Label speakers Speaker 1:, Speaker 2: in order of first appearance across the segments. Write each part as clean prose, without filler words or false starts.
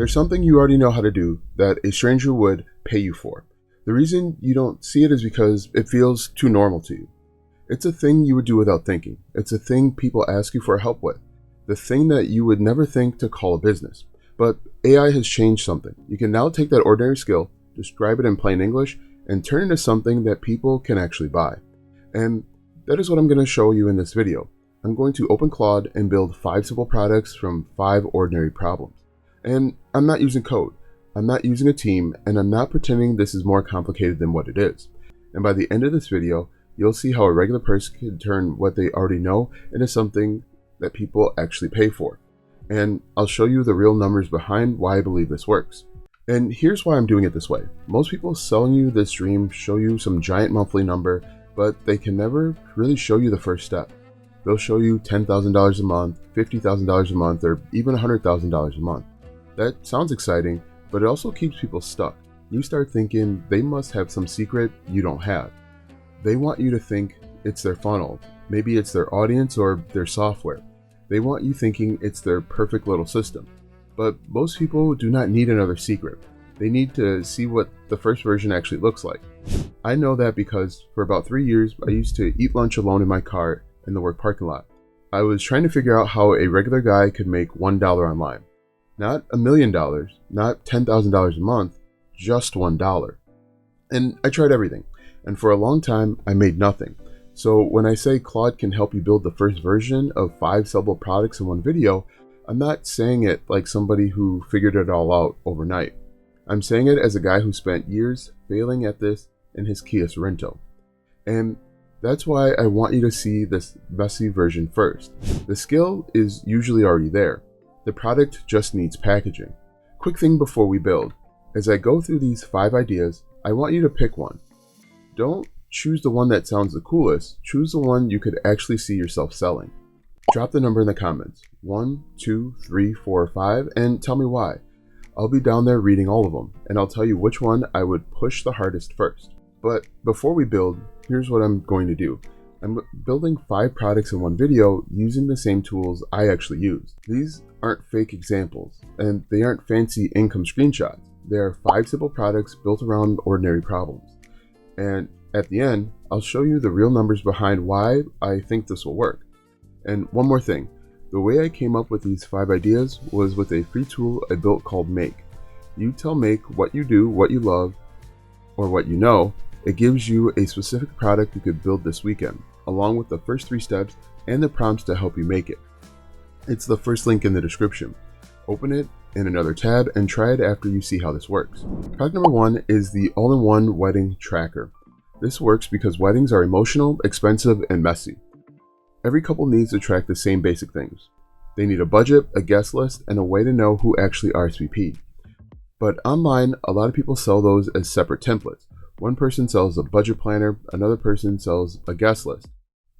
Speaker 1: There's something you already know how to do that a stranger would pay you for. The reason you don't see it is because it feels too normal to you. It's a thing you would do without thinking. It's a thing people ask you for help with. The thing that you would never think to call a business. But AI has changed something. You can now take that ordinary skill, describe it in plain English, and turn it into something that people can actually buy. And that is what I'm going to show you in this video. I'm going to open Claude and build 5 simple products from 5 ordinary problems. And I'm not using code. I'm not using a team, and I'm not pretending this is more complicated than what it is. And by the end of this video, you'll see how a regular person can turn what they already know into something that people actually pay for. And I'll show you the real numbers behind why I believe this works. And here's why I'm doing it this way. Most people selling you this dream show you some giant monthly number, but they can never really show you the first step. They'll show you $10,000 a month, $50,000 a month, or even $100,000 a month. That sounds exciting, but it also keeps people stuck. You start thinking they must have some secret you don't have. They want you to think it's their funnel. Maybe it's their audience or their software. They want you thinking it's their perfect little system. But most people do not need another secret. They need to see what the first version actually looks like. I know that because for about 3 years, I used to eat lunch alone in my car in the work parking lot. I was trying to figure out how a regular guy could make $1 online. Not $1 million, not $10,000 a month, just $1. And I tried everything. And for a long time, I made nothing. So when I say Claude can help you build the first version of 5 sellable products in one video, I'm not saying it like somebody who figured it all out overnight. I'm saying it as a guy who spent years failing at this in his Kia Sorento. And that's why I want you to see this messy version first. The skill is usually already there. The product just needs packaging. Quick thing before we build. As I go through these 5 ideas, I want you to pick one. Don't choose the one that sounds the coolest. Choose the one you could actually see yourself selling. Drop the number in the comments. 1, 2, 3, 4, 5, and tell me why. I'll be down there reading all of them, and I'll tell you which one I would push the hardest first. But before we build, here's what I'm going to do. I'm building 5 products in one video using the same tools I actually use. These aren't fake examples, and they aren't fancy income screenshots. They are 5 simple products built around ordinary problems. And at the end, I'll show you the real numbers behind why I think this will work. And one more thing, the way I came up with these 5 ideas was with a free tool I built called Make. You tell Make what you do, what you love, or what you know. It gives you a specific product you could build this weekend, along with the first 3 steps and the prompts to help you make it. It's the first link in the description. Open it in another tab and try it after you see how this works. Product number 1 is the all-in-one wedding tracker. This works because weddings are emotional, expensive, and messy. Every couple needs to track the same basic things. They need a budget, a guest list, and a way to know who actually RSVP'd. But online, a lot of people sell those as separate templates. One person sells a budget planner, another person sells a guest list,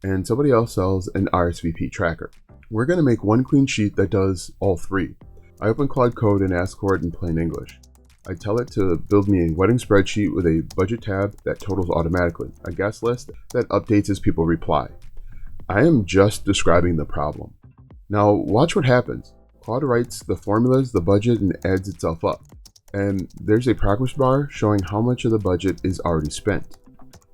Speaker 1: and somebody else sells an RSVP tracker. We're going to make one clean sheet that does all 3. I open Claude Code and ask for it in plain English. I tell it to build me a wedding spreadsheet with a budget tab that totals automatically, a guest list that updates as people reply. I am just describing the problem. Now watch what happens. Claude writes the formulas, the budget, and adds itself up. And there's a progress bar showing how much of the budget is already spent.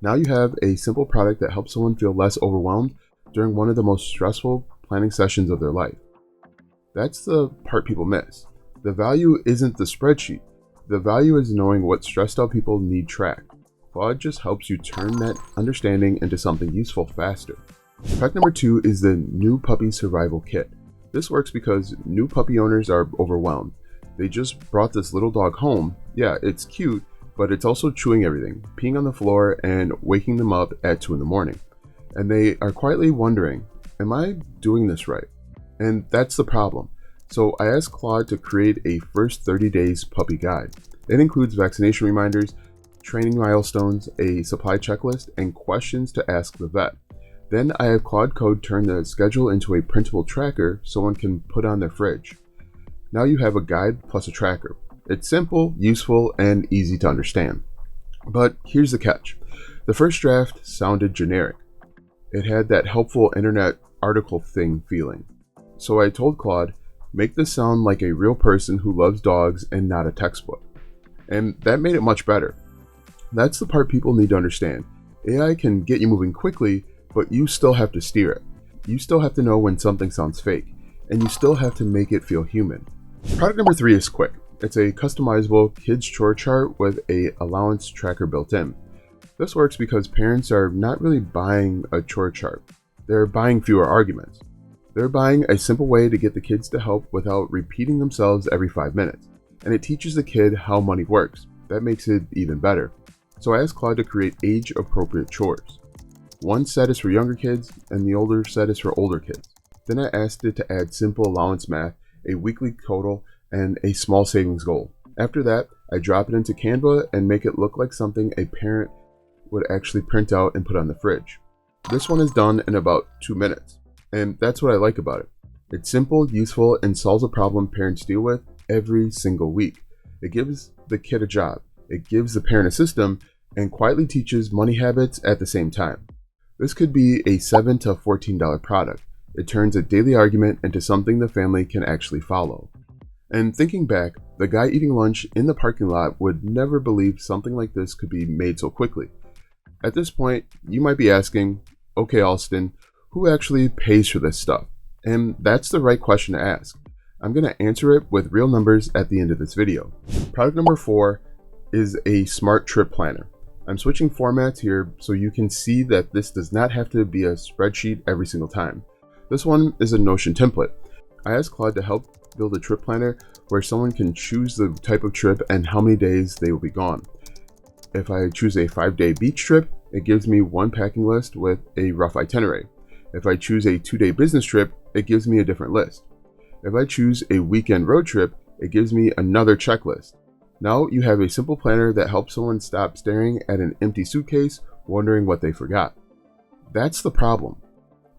Speaker 1: Now you have a simple product that helps someone feel less overwhelmed during one of the most stressful planning sessions of their life. That's the part people miss. The value isn't the spreadsheet. The value is knowing what stressed out people need tracked. Claude just helps you turn that understanding into something useful faster. Product number 2 is the New Puppy Survival Kit. This works because new puppy owners are overwhelmed. They just brought this little dog home. Yeah, it's cute, but it's also chewing everything, peeing on the floor, and waking them up at 2 in the morning. And they are quietly wondering, am I doing this right? And that's the problem. So I asked Claude to create a first 30 days puppy guide. It includes vaccination reminders, training milestones, a supply checklist, and questions to ask the vet. Then I have Claude Code turn the schedule into a printable tracker someone can put on their fridge. Now you have a guide plus a tracker. It's simple, useful, and easy to understand. But here's the catch. The first draft sounded generic. It had that helpful internet article thing feeling. So I told Claude, Make this sound like a real person who loves dogs and not a textbook. And that made it much better. That's the part people need to understand. AI can get you moving quickly, but you still have to steer it. You still have to know when something sounds fake, and you still have to make it feel human. Product number 3 is quick. It's a customizable kids chore chart with a allowance tracker built in. This works because parents are not really buying a chore chart. They're buying fewer arguments. They're buying a simple way to get the kids to help without repeating themselves every 5 minutes. And it teaches the kid how money works. That makes it even better. So I asked Claude to create age-appropriate chores. One set is for younger kids, and the older set is for older kids. Then I asked it to add simple allowance math, a weekly total, and a small savings goal. After that, I drop it into Canva and make it look like something a parent would actually print out and put on the fridge. This one is done in about 2 minutes, and that's what I like about it. It's simple, useful, and solves a problem parents deal with every single week. It gives the kid a job. It gives the parent a system and quietly teaches money habits at the same time. This could be a $7 to $14 product. It turns a daily argument into something the family can actually follow. And thinking back, the guy eating lunch in the parking lot would never believe something like this could be made so quickly. At this point, you might be asking, okay, Alston, who actually pays for this stuff? And that's the right question to ask. I'm going to answer it with real numbers at the end of this video. Product number 4 is a smart trip planner. I'm switching formats here so you can see that this does not have to be a spreadsheet every single time. This one is a Notion template. I asked Claude to help build a trip planner where someone can choose the type of trip and how many days they will be gone. If I choose a 5-day beach trip, it gives me one packing list with a rough itinerary. If I choose a 2-day business trip, it gives me a different list. If I choose a weekend road trip, it gives me another checklist. Now you have a simple planner that helps someone stop staring at an empty suitcase, wondering what they forgot. That's the problem.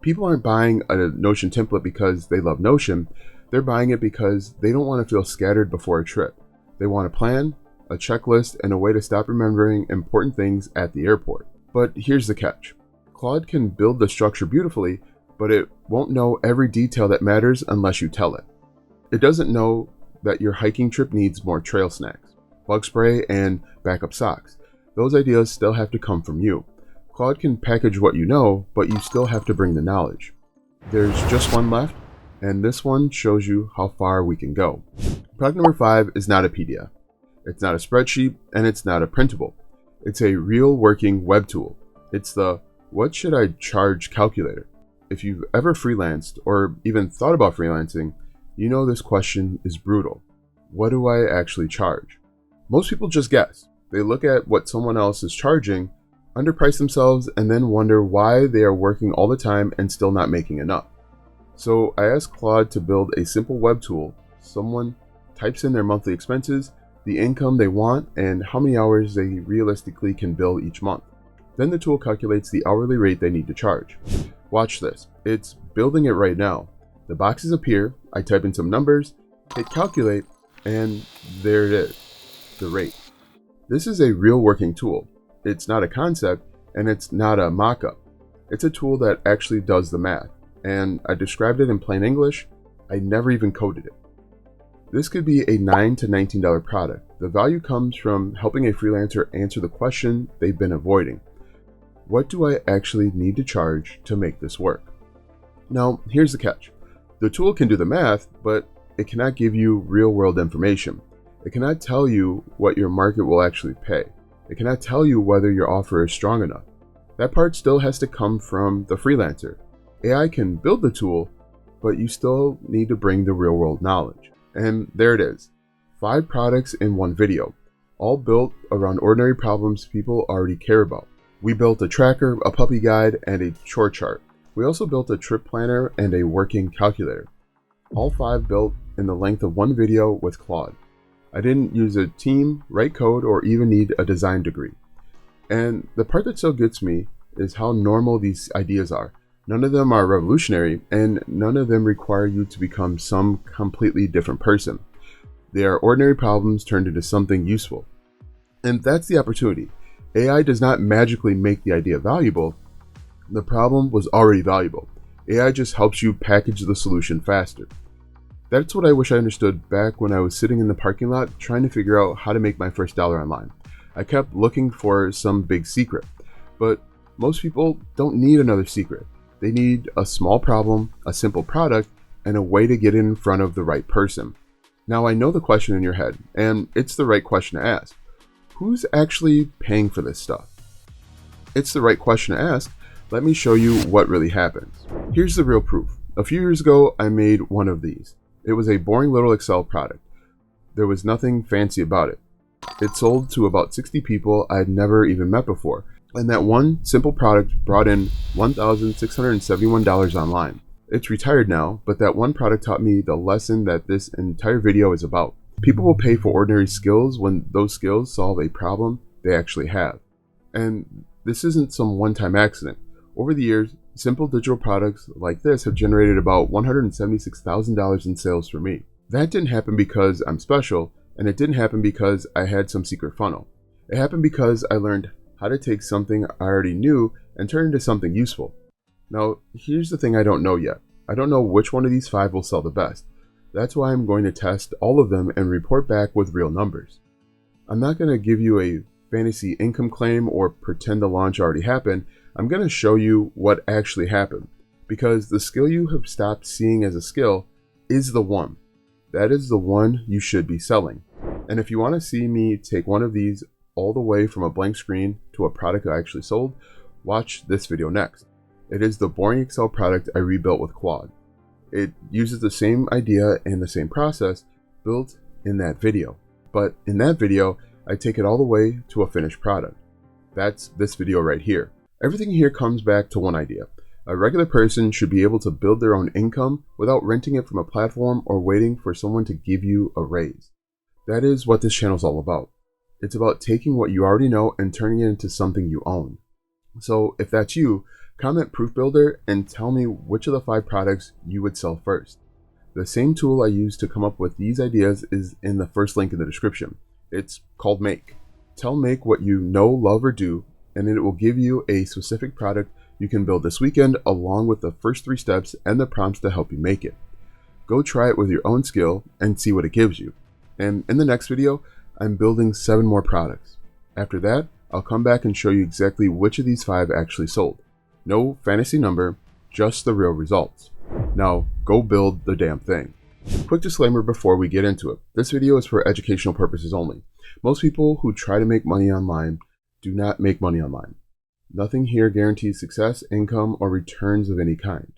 Speaker 1: People aren't buying a Notion template because they love Notion. They're buying it because they don't want to feel scattered before a trip. They want a plan, a checklist, and a way to stop remembering important things at the airport. But here's the catch. Claude can build the structure beautifully, but it won't know every detail that matters unless you tell it. It doesn't know that your hiking trip needs more trail snacks, bug spray, and backup socks. Those ideas still have to come from you. Claude can package what you know, but you still have to bring the knowledge. There's just one left, and this one shows you how far we can go. Product number 5 is not a PDF. It's not a spreadsheet, and it's not a printable. It's a real working web tool. It's the what should I charge calculator. If you've ever freelanced or even thought about freelancing, you know this question is brutal. What do I actually charge? Most people just guess. They look at what someone else is charging, underprice themselves, and then wonder why they are working all the time and still not making enough. So I asked Claude to build a simple web tool. Someone types in their monthly expenses, the income they want, and how many hours they realistically can bill each month. Then the tool calculates the hourly rate they need to charge. Watch this. It's building it right now. The boxes appear, I type in some numbers, hit calculate, and there it is, the rate. This is a real working tool. It's not a concept, and it's not a mock-up. It's a tool that actually does the math, and I described it in plain English. I never even coded it. This could be a $9 to $19 product. The value comes from helping a freelancer answer the question they've been avoiding. What do I actually need to charge to make this work? Now, here's the catch. The tool can do the math, but it cannot give you real-world information. It cannot tell you what your market will actually pay. It cannot tell you whether your offer is strong enough. That part still has to come from the freelancer. AI can build the tool, but you still need to bring the real-world knowledge. And there it is. 5 products in one video, all built around ordinary problems people already care about. We built a tracker, a puppy guide, and a chore chart. We also built a trip planner and a working calculator. All 5 built in the length of one video with Claude. I didn't use a team, write code, or even need a design degree. And the part that still gets me is how normal these ideas are. None of them are revolutionary, and none of them require you to become some completely different person. They are ordinary problems turned into something useful. And that's the opportunity. AI does not magically make the idea valuable. The problem was already valuable. AI just helps you package the solution faster. That's what I wish I understood back when I was sitting in the parking lot trying to figure out how to make my first dollar online. I kept looking for some big secret, but most people don't need another secret. They need a small problem, a simple product, and a way to get in front of the right person. Now I know the question in your head, and it's the right question to ask. Who's actually paying for this stuff? It's the right question to ask. Let me show you what really happens. Here's the real proof. A few years ago, I made one of these. It was a boring little Excel product. There was nothing fancy about it. It sold to about 60 people I had never even met before, and that one simple product brought in $1,671 online. It's retired now, but that one product taught me the lesson that this entire video is about. People will pay for ordinary skills when those skills solve a problem they actually have. And this isn't some one-time accident. Over the years, simple digital products like this have generated about $176,000 in sales for me. That didn't happen because I'm special, and it didn't happen because I had some secret funnel. It happened because I learned how to take something I already knew and turn it into something useful. Now, here's the thing I don't know yet. I don't know which one of these 5 will sell the best. That's why I'm going to test all of them and report back with real numbers. I'm not going to give you a fantasy income claim or pretend the launch already happened. I'm going to show you what actually happened, because the skill you have stopped seeing as a skill is the one. That is the one you should be selling. And if you want to see me take one of these all the way from a blank screen to a product I actually sold, watch this video next. It is the boring Excel product I rebuilt with Claude. It uses the same idea and the same process built in that video. But in that video, I take it all the way to a finished product. That's this video right here. Everything here comes back to one idea. A regular person should be able to build their own income without renting it from a platform or waiting for someone to give you a raise. That is what this channel is all about. It's about taking what you already know and turning it into something you own. So if that's you, comment Proof Builder and tell me which of the 5 products you would sell first. The same tool I used to come up with these ideas is in the first link in the description. It's called Make. Tell Make what you know, love, or do, and it will give you a specific product you can build this weekend along with the first 3 steps and the prompts to help you make it. Go try it with your own skill and see what it gives you. And in the next video, I'm building 7 more products. After that, I'll come back and show you exactly which of these 5 actually sold. No fantasy number, just the real results. Now, go build the damn thing. Quick disclaimer before we get into it. This video is for educational purposes only. Most people who try to make money online do not make money online. Nothing here guarantees success, income, or returns of any kind.